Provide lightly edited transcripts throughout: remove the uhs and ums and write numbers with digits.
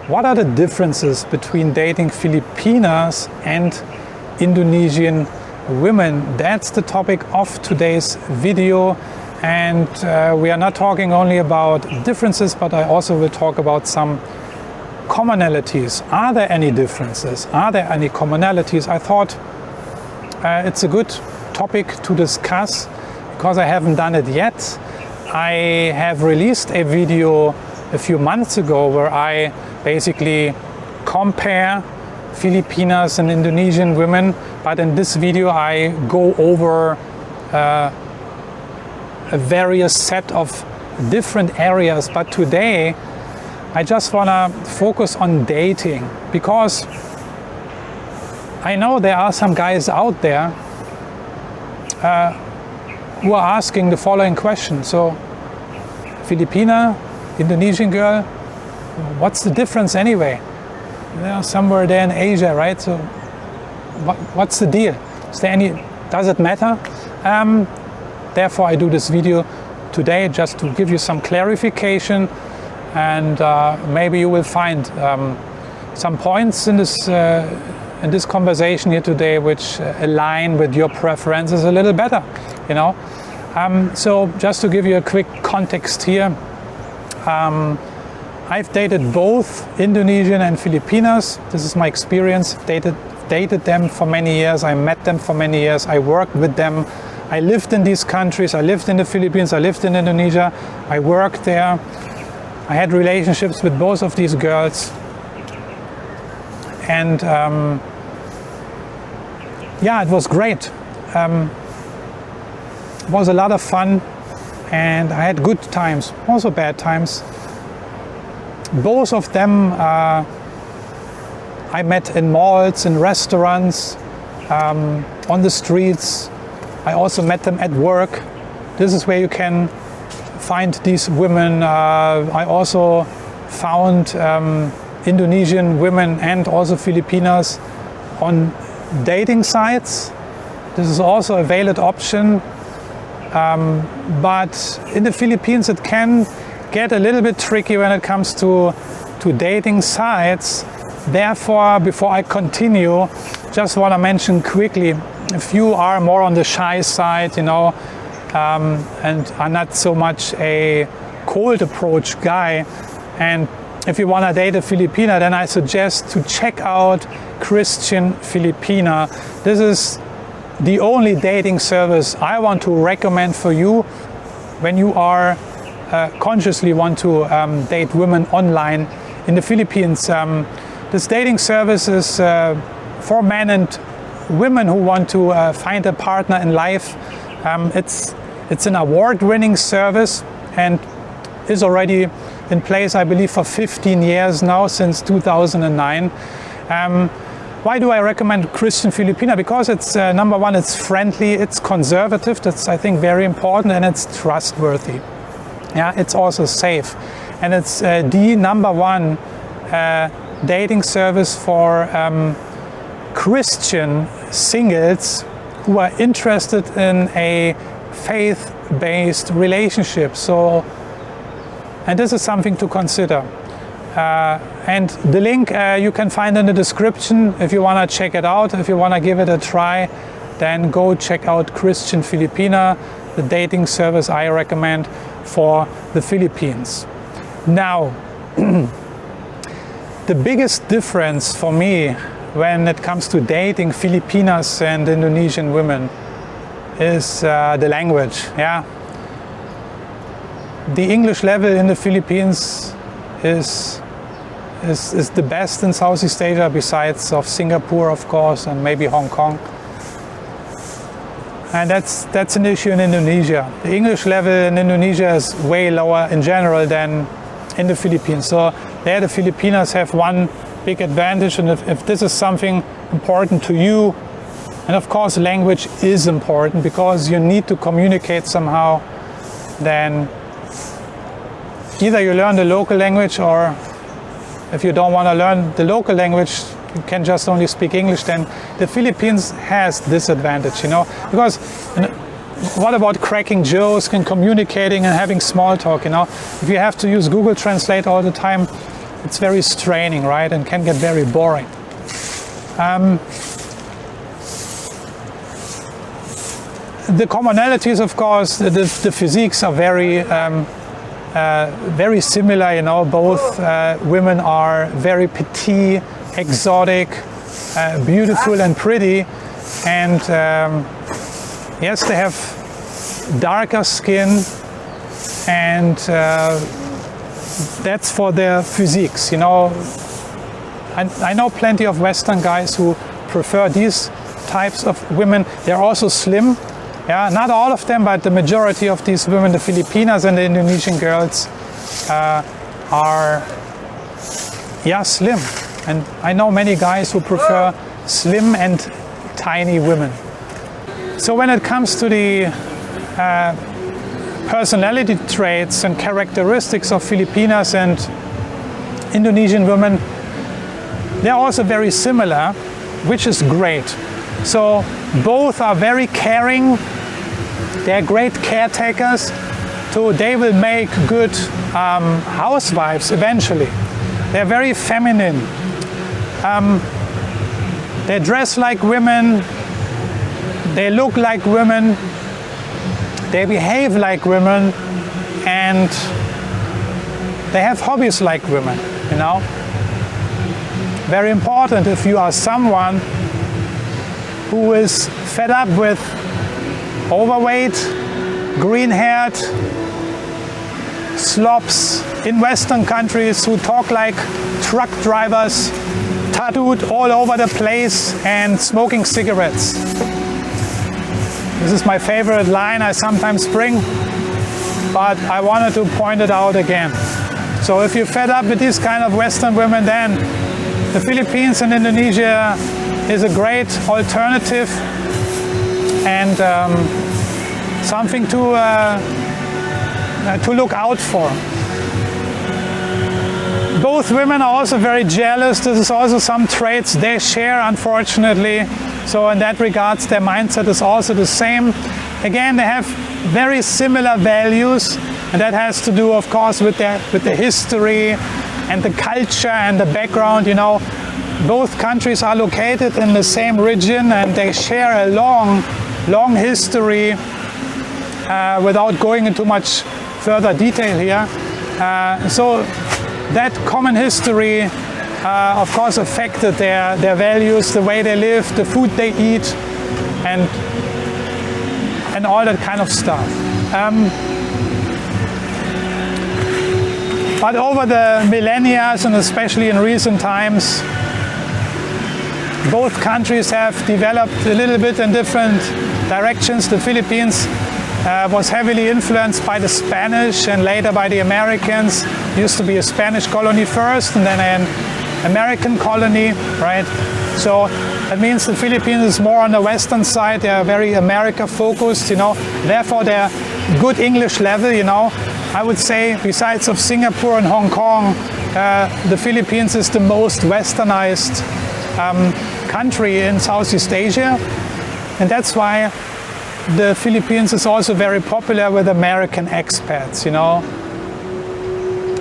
what are the differences between dating Filipinas and Indonesian women? That's the topic of today's video. And we are not talking only about differences, but I also will talk about some commonalities. Are there any differences? Are there any commonalities? I thought it's a good topic to discuss because I haven't done it yet. I have released a video a few months ago where I basically compare Filipinas and Indonesian women, but in this video I go over a various set of different areas. But today I just want to focus on dating, because I know there are some guys out there who are asking the following question. So, Filipina, Indonesian girl, what's the difference anyway? Somewhere there in Asia, right? So what's the deal? Is there any, does it matter? Therefore I do this video today just to give you some clarification, and maybe you will find some points in this conversation here today which align with your preferences a little better, you know. So just to give you a quick context here, I've dated both Indonesian and Filipinas. This is my experience. Dated them for many years. I met them for many years. I worked with them. I lived in these countries. I lived in the Philippines. I lived in Indonesia. I worked there. I had relationships with both of these girls. And yeah, it was great. It was a lot of fun. And I had good times, also bad times. Both of them I met in malls, in restaurants, on the streets. I also met them at work. This is where you can find these women. I also found Indonesian women and also Filipinas on dating sites. This is also a valid option. But in the Philippines it can get a little bit tricky when it comes to dating sites. Therefore, before I continue, just want to mention quickly, if you are more on the shy side, you know, and are not so much a cold approach guy, and if you want to date a Filipina, then I suggest to check out Christian Filipina. This is the only dating service I want to recommend for you when you are consciously want to date women online in the Philippines. This dating service is for men and women who want to find a partner in life. It's an award-winning service and is already in place, I believe, for 15 years now, since 2009. Why do I recommend Christian Filipina? Because it's number one, it's friendly, it's conservative. That's, I think, very important, and it's trustworthy. Yeah, it's also safe, and it's the number one dating service for Christian singles who are interested in a faith-based relationship. So, and this is something to consider. And the link you can find in the description if you want to check it out. If you want to give it a try, then go check out Christian Filipina, the dating service I recommend for the Philippines. Now, the biggest difference for me when it comes to dating Filipinas and Indonesian women is the language. Yeah, the English level in the Philippines is the best in Southeast Asia, besides of Singapore, of course, and maybe Hong Kong. And that's an issue in Indonesia. The English level in Indonesia is way lower in general than in the Philippines. So there the Filipinas have one big advantage, and if this is something important to you, and of course language is important because you need to communicate somehow, then either you learn the local language, or if you don't want to learn the local language, you can just only speak English. Then the Philippines has this advantage, you know, because what about cracking jokes and communicating and having small talk, you know? If you have to use Google Translate all the time, it's very straining, right, and can get very boring. The commonalities, of course, the physiques are very very similar. You know, both women are very petite, exotic, beautiful and pretty, and yes, they have darker skin, and that's for their physiques. You know, I know plenty of Western guys who prefer these types of women. They're also slim. Yeah, not all of them, but the majority of these women, the Filipinas and the Indonesian girls, are slim. And I know many guys who prefer slim and tiny women. So when it comes to the personality traits and characteristics of Filipinas and Indonesian women, they're also very similar, which is great. So both are very caring, they're great caretakers, so they will make good housewives eventually. They're very feminine. They dress like women, they look like women, they behave like women, and they have hobbies like women, you know. Very important if you are someone who is fed up with overweight, green-haired slobs in Western countries who talk like truck drivers, tattooed all over the place and smoking cigarettes. This is my favorite line I sometimes bring, but I wanted to point it out again. So if you're fed up with these kind of Western women, then the Philippines and Indonesia is a great alternative and something to look out for. Both women are also very jealous. This is also some traits they share, unfortunately. So in that regards, their mindset is also the same. Again, they have very similar values, and that has to do, of course, with the history and the culture and the background. You know, both countries are located in the same region, and they share a long history. Without going into much further detail here, so that common history, of course, affected their values, the way they live, the food they eat, and all that kind of stuff. But over the millennia, and especially in recent times, both countries have developed a little bit in different directions. The Philippines was heavily influenced by the Spanish and later by the Americans. It used to be a Spanish colony first and then an American colony, right? So that means the Philippines is more on the Western side. They are very America focused, you know. Therefore, they're good English level, you know. I would say, besides of Singapore and Hong Kong, the Philippines is the most westernized country in Southeast Asia. And that's why the Philippines is also very popular with American expats, you know.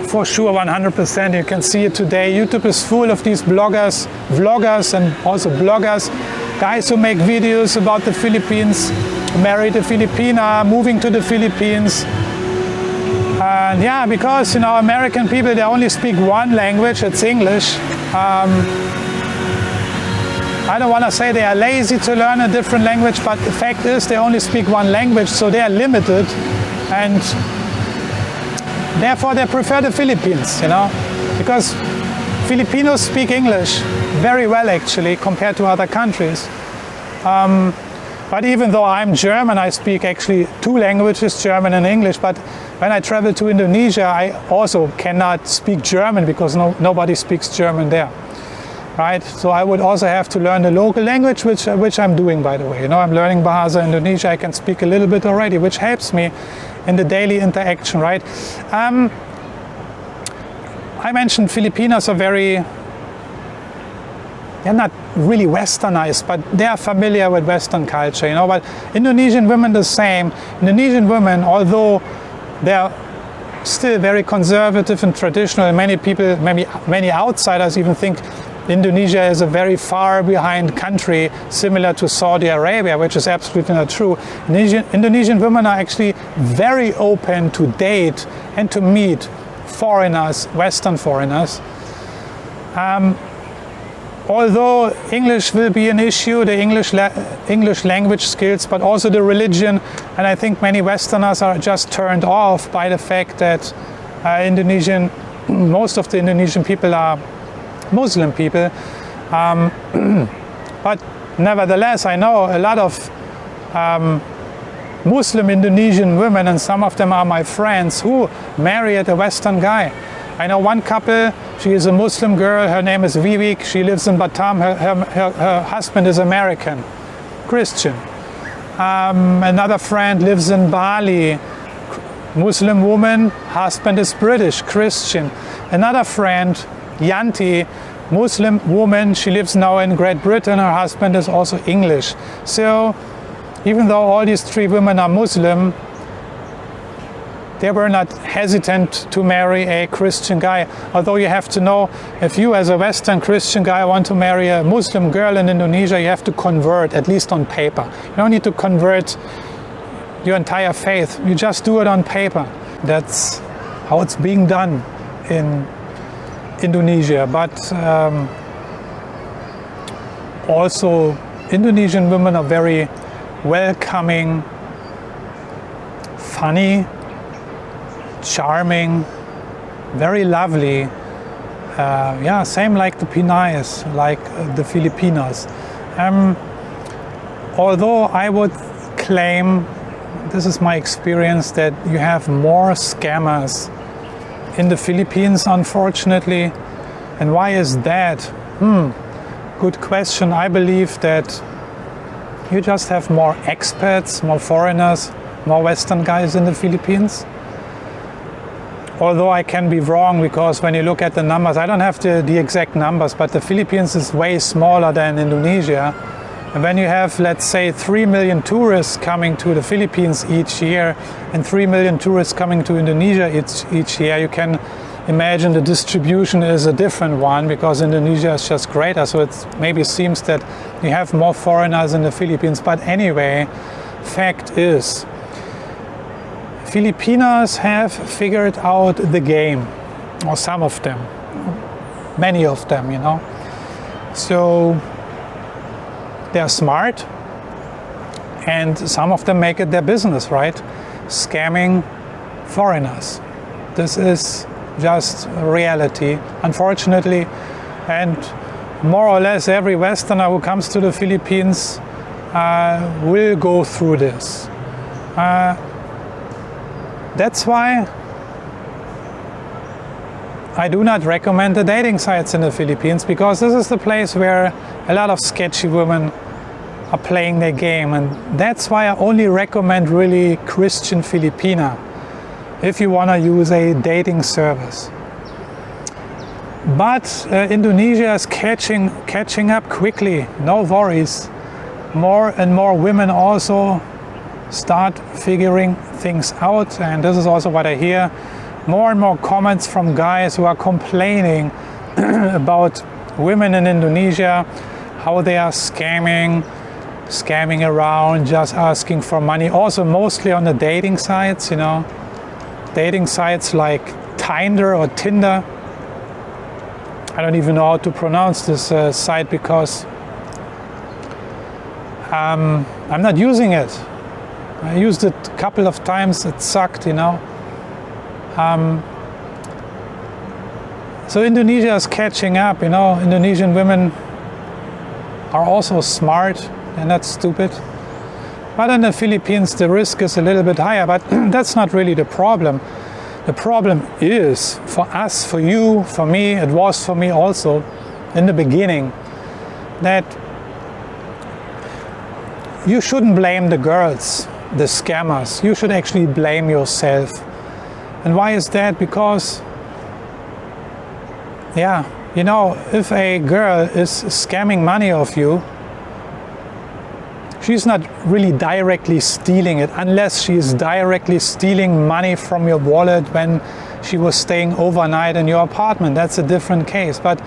For sure, 100%. You can see it today. YouTube is full of these bloggers, vloggers, and also bloggers, guys who make videos about the Philippines, married a Filipina, moving to the Philippines. And yeah, because, you know, American people, they only speak one language, it's English. I don't want to say they are lazy to learn a different language, but the fact is they only speak one language, so they are limited, and therefore they prefer the Philippines, you know, because Filipinos speak English very well, actually, compared to other countries. But even though I'm German, I speak actually two languages, German and English, but when I travel to Indonesia, I also cannot speak German because nobody speaks German there. Right, so I would also have to learn the local language, which I'm doing, by the way. You know, I'm learning Bahasa Indonesia. I can speak a little bit already, which helps me in the daily interaction. Right. I mentioned Filipinos are they're not really westernized, but they are familiar with Western culture. You know, but Indonesian women the same. Indonesian women, although they're still very conservative and traditional. And many people, maybe many outsiders even think Indonesia is a very far behind country, similar to Saudi Arabia, which is absolutely not true. Indonesian women are actually very open to date and to meet foreigners, Western foreigners. Although English will be an issue, the English language skills, but also the religion, and I think many Westerners are just turned off by the fact that most of the Indonesian people are Muslim people. But nevertheless, I know a lot of Muslim Indonesian women, and some of them are my friends, who married a Western guy. I know one couple, she is a Muslim girl, her name is Vivek, she lives in Batam, her husband is American, Christian. Another friend lives in Bali, Muslim woman, husband is British, Christian. Another friend, Yanti, Muslim woman, she lives now in Great Britain, her husband is also English. So even though all these three women are Muslim, they were not hesitant to marry a Christian guy. Although you have to know, if you as a Western Christian guy want to marry a Muslim girl in Indonesia, you have to convert, at least on paper. You don't need to convert your entire faith. You just do it on paper. That's how it's being done in Indonesia. But also Indonesian women are very welcoming, funny, charming, very lovely. Yeah, same like the Pinais, like the Filipinas. Although I would claim, this is my experience, that you have more scammers in the Philippines, unfortunately. And why is that? Good question. I believe that you just have more expats, more foreigners, more Western guys in the Philippines. Although I can be wrong, because when you look at the numbers, I don't have the exact numbers, but the Philippines is way smaller than Indonesia. And when you have, let's say, 3 million tourists coming to the Philippines each year and 3 million tourists coming to Indonesia each year, you can imagine the distribution is a different one, because Indonesia is just greater. So it maybe seems that you have more foreigners in the Philippines. But anyway, fact is, Filipinas have figured out the game, or some of them, many of them, you know. So they're smart, and some of them make it their business, right? Scamming foreigners. This is just reality, unfortunately. And more or less every Westerner who comes to the Philippines will go through this. That's why I do not recommend the dating sites in the Philippines, because this is the place where a lot of sketchy women are playing their game. And that's why I only recommend really Christian Filipina if you want to use a dating service. But Indonesia is catching up quickly, no worries. More and more women also start figuring things out, and this is also what I hear. More and more comments from guys who are complaining about women in Indonesia, how they are scamming around, just asking for money. Also mostly on the dating sites, you know, dating sites like Tinder or Tinder. I don't even know how to pronounce this site, because I'm not using it. I used it a couple of times, it sucked, you know. So Indonesia is catching up, you know. Indonesian women are also smart, they're not stupid. But in the Philippines the risk is a little bit higher, but that's not really the problem. The problem is for us, for you, for me, it was for me also in the beginning, that you shouldn't blame the girls, the scammers. You should actually blame yourself. And why is that? Because, yeah, you know, if a girl is scamming money of you, she's not really directly stealing it, unless she is directly stealing money from your wallet when she was staying overnight in your apartment. That's a different case. But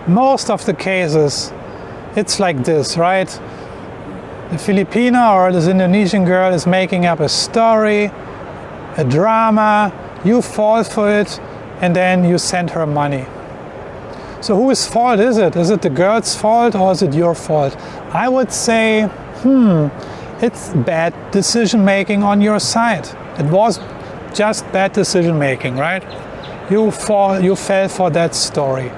most of the cases, it's like this, right? The Filipina or this Indonesian girl is making up a story, a drama, you fall for it, and then you send her money. So whose fault is it? Is it the girl's fault or is it your fault? I would say, it's bad decision making on your side. It was just bad decision making, right? You fell for that story.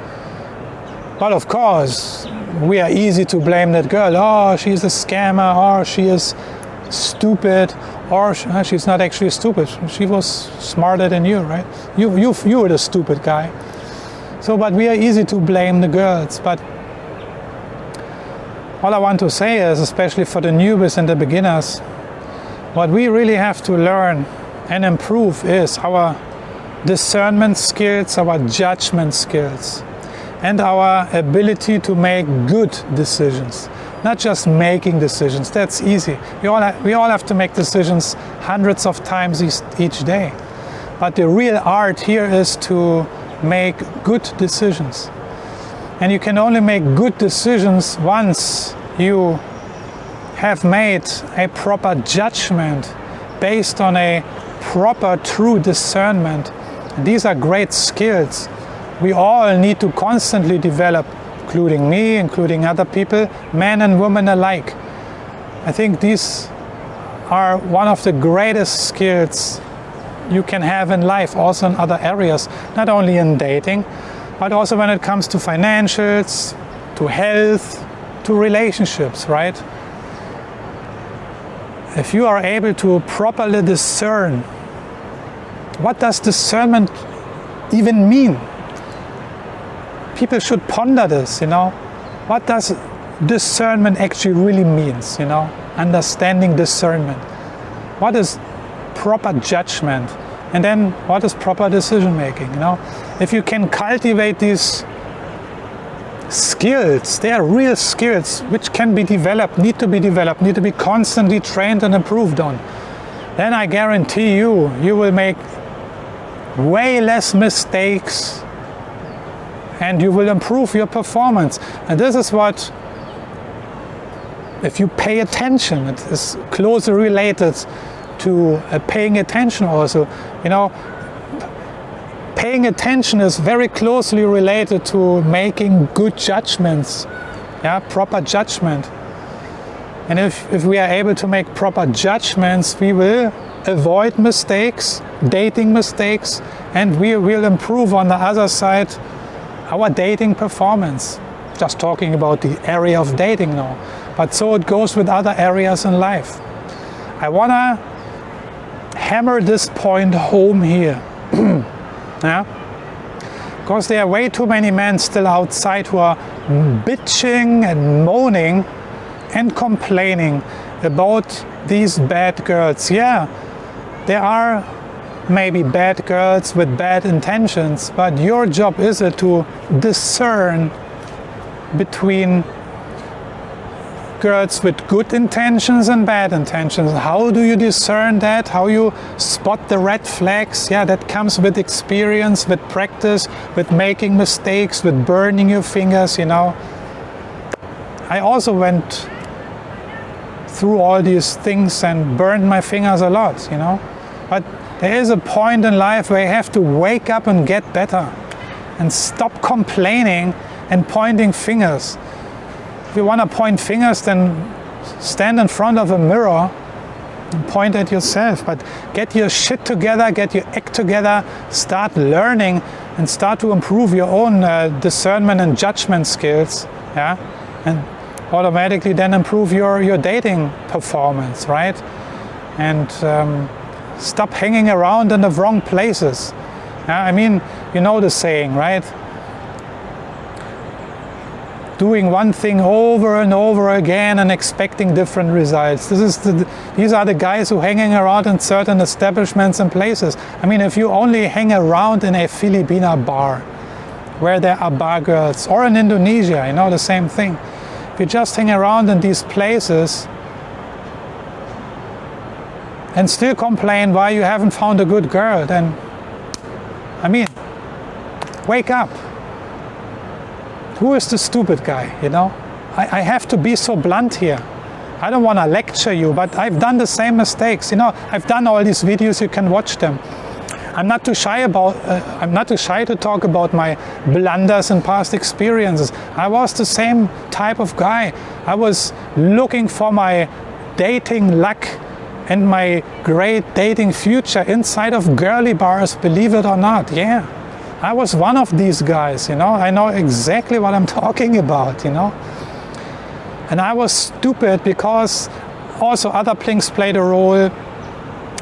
But of course, we are easy to blame that girl. Oh, she's a scammer, or she is stupid, or she's not actually stupid. She was smarter than you, right? You were the stupid guy. So, but we are easy to blame the girls. But all I want to say is, especially for the newbies and the beginners, what we really have to learn and improve is our discernment skills, our judgment skills, and our ability to make good decisions. Not just making decisions, that's easy. We all have to make decisions hundreds of times each day. But the real art here is to make good decisions. And you can only make good decisions once you have made a proper judgment based on a proper, true discernment. And these are great skills we all need to constantly develop, including me, including other people, men and women alike. I think these are one of the greatest skills you can have in life, also in other areas, not only in dating, but also when it comes to financials, to health, to relationships, right? If you are able to properly discern, what does discernment even mean? People should ponder this, What does discernment actually really means, Understanding discernment. What is proper judgment? And then what is proper decision making, If you can cultivate these skills, they are real skills which can be developed, need to be constantly trained and improved on, then I guarantee you will make way less mistakes and you will improve your performance. And this is what, if you pay attention, it is closely related to paying attention also. Paying attention is very closely related to making good judgments, proper judgment. And if we are able to make proper judgments, we will avoid mistakes, dating mistakes, and we will improve on the other side our dating performance. Just talking about the area of dating now. But so it goes with other areas in life. I want to hammer this point home here. Because there are way too many men still outside who are bitching and moaning and complaining about these bad girls. Yeah, there are maybe bad girls with bad intentions, but your job is it to discern between girls with good intentions and bad intentions. How do you discern that? How you spot the red flags? Yeah, that comes with experience, with practice, with making mistakes, with burning your fingers, I also went through all these things and burned my fingers a lot, But there is a point in life where you have to wake up and get better and stop complaining and pointing fingers. If you want to point fingers, then stand in front of a mirror and point at yourself. But get your shit together, get your act together, start learning and start to improve your own discernment and judgment skills. And automatically then improve your dating performance, right? And stop hanging around in the wrong places. The saying, right? Doing one thing over and over again and expecting different results. These are the guys who hanging around in certain establishments and places. If you only hang around in a Filipina bar, where there are bar girls, or in Indonesia, the same thing. If you just hang around in these places, and still complain why you haven't found a good girl, then, I mean, wake up. Who is the stupid guy, you know? I have to be so blunt here. I don't want to lecture you, but I've done the same mistakes. You know, I've done all these videos, you can watch them. I'm not too shy to talk about my blunders and past experiences. I was the same type of guy. I was looking for my dating luck and my great dating future inside of girly bars, believe it or not. Yeah, I was one of these guys, you know. I know exactly what I'm talking about, you know. And I was stupid because also other things played a role,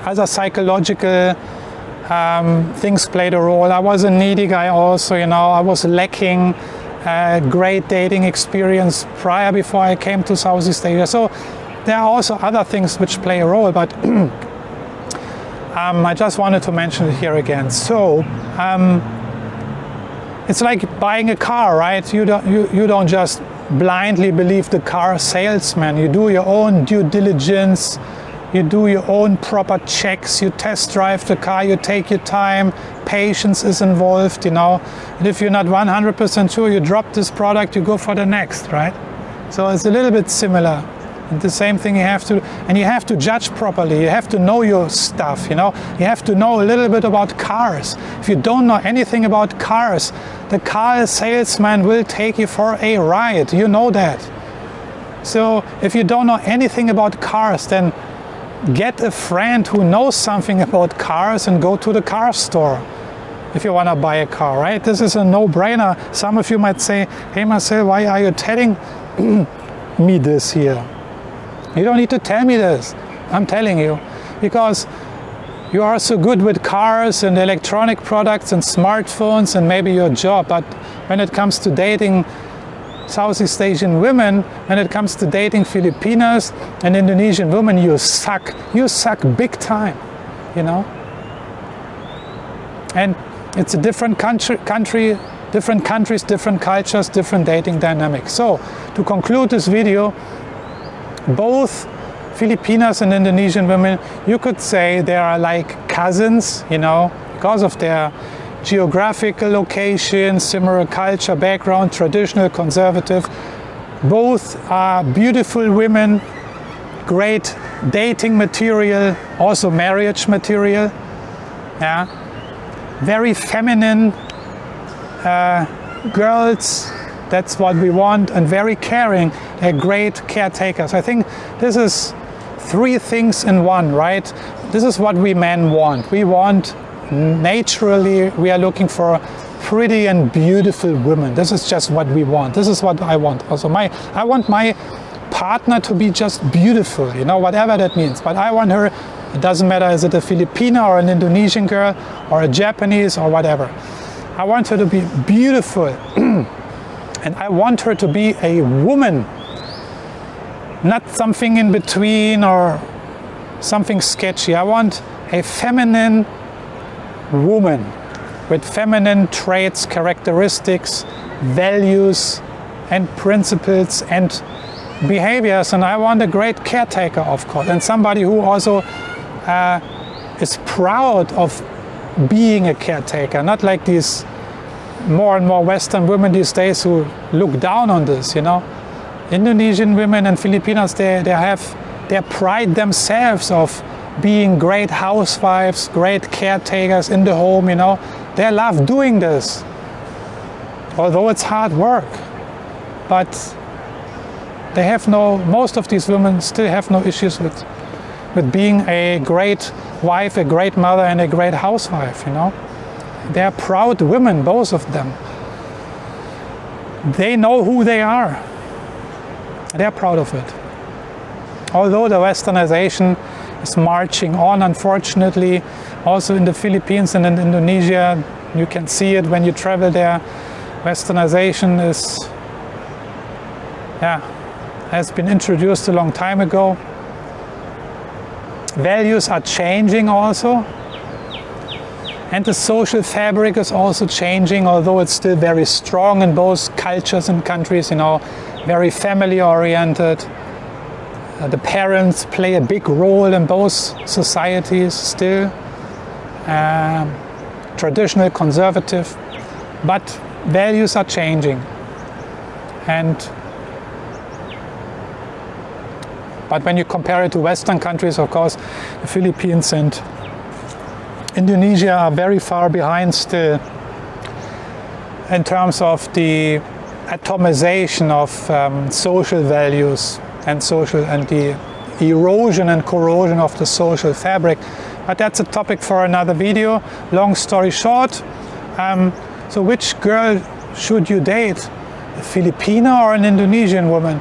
other psychological things played a role. I was a needy guy also, you know. I was lacking great dating experience before I came to Southeast Asia. So there are also other things which play a role, but I just wanted to mention it here again. So it's like buying a car, right? You don't just blindly believe the car salesman. You do your own due diligence. You do your own proper checks, you test drive the car, you take your time, patience is involved, you know. And if you're not 100% sure, you drop this product, you go for the next, right? So it's a little bit similar. And the same thing you have to judge properly. You have to know your stuff, you know. You have to know a little bit about cars. If you don't know anything about cars, the car salesman will take you for a ride, you know that. So if you don't know anything about cars, then get a friend who knows something about cars and go to the car store if you want to buy a car, right? This is a no-brainer. Some of you might say, hey Marcel, why are you telling me this here? You don't need to tell me this. I'm telling you because you are so good with cars and electronic products and smartphones and maybe your job, but when it comes to dating Southeast Asian women, when it comes to dating Filipinas and Indonesian women, you suck. You suck big time, you know. And it's a different country, different countries, different cultures, different dating dynamics. So, to conclude this video, both Filipinas and Indonesian women, you could say they are like cousins, you know, because of their geographical location, similar culture, background, traditional, conservative. Both are beautiful women, great dating material, also marriage material. Yeah, very feminine girls. That's what we want, and very caring. They're great caretakers. I think this is three things in one, right? This is what we men want. We want naturally, we are looking for pretty and beautiful women. This is just what we want. This is what I want. Also, I want my partner to be just beautiful, you know, whatever that means. But I want her, it doesn't matter, is it a Filipina or an Indonesian girl or a Japanese or whatever. I want her to be beautiful. And I want her to be a woman, not something in between or something sketchy. I want a feminine woman with feminine traits, characteristics, values and principles and behaviors, and I want a great caretaker, of course, and somebody who also is proud of being a caretaker, not like these more and more Western women these days who look down on this, you know. Indonesian women and Filipinas, they pride themselves of being great housewives, great caretakers in the home, you know. They love doing this, although it's hard work. But most of these women still have no issues with being a great wife, a great mother, and a great housewife, you know. They're proud women, both of them. They know who they are. They're proud of it. Although the Westernization is marching on, unfortunately, also in the Philippines and in Indonesia, you can see it when you travel there. Westernization has been introduced a long time ago. Values are changing also. And the social fabric is also changing, although it's still very strong in both cultures and countries, you know, very family oriented, The parents play a big role in both societies still, traditional, conservative, but values are changing. But when you compare it to Western countries, of course, the Philippines and Indonesia are very far behind still in terms of the atomization of social values and the erosion and corrosion of the social fabric. But that's a topic for another video. Long story short, so which girl should you date? A Filipina or an Indonesian woman?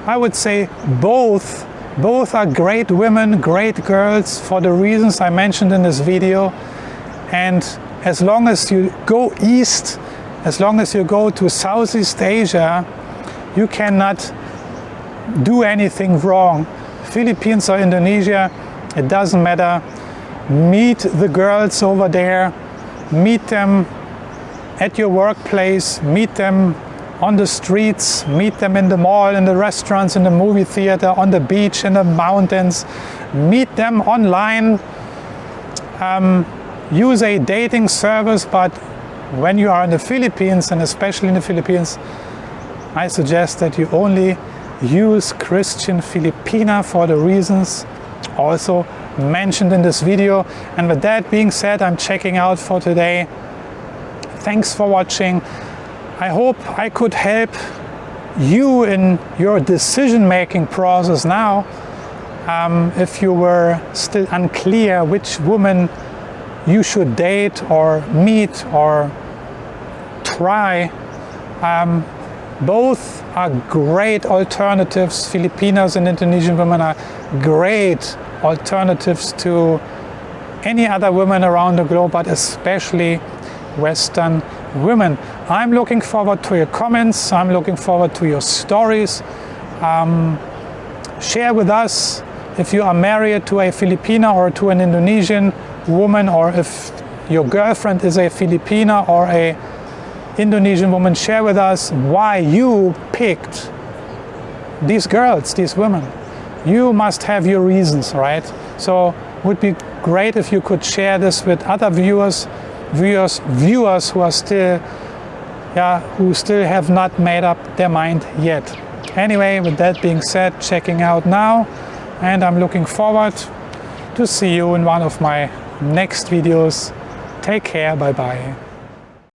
I would say both. Both are great women, great girls for the reasons I mentioned in this video. And as long as you go east, as long as you go to Southeast Asia, you cannot do anything wrong. Philippines or Indonesia, it doesn't matter. Meet the girls over there, meet them at your workplace, meet them on the streets, meet them in the mall, in the restaurants, in the movie theater, on the beach, in the mountains, meet them online, use a dating service. But when you are in the Philippines, and especially in the Philippines, I suggest that you only use Christian Filipina for the reasons also mentioned in this video. And with that being said, I'm checking out for today. Thanks for watching. I hope I could help you in your decision-making process now. If you were still unclear which woman you should date or meet or try, both are great alternatives. Filipinas and Indonesian women are great alternatives to any other women around the globe, but especially Western women. I'm looking forward to your comments. I'm looking forward to your stories. Share with us if you are married to a Filipina or to an Indonesian woman, or if your girlfriend is a Filipina or a Indonesian woman. Share with us why you picked these girls, these women. You must have your reasons, right? So it would be great if you could share this with other viewers who are still, who still have not made up their mind yet. Anyway, with that being said, checking out now, and I'm looking forward to see you in one of my next videos. Take care, bye bye.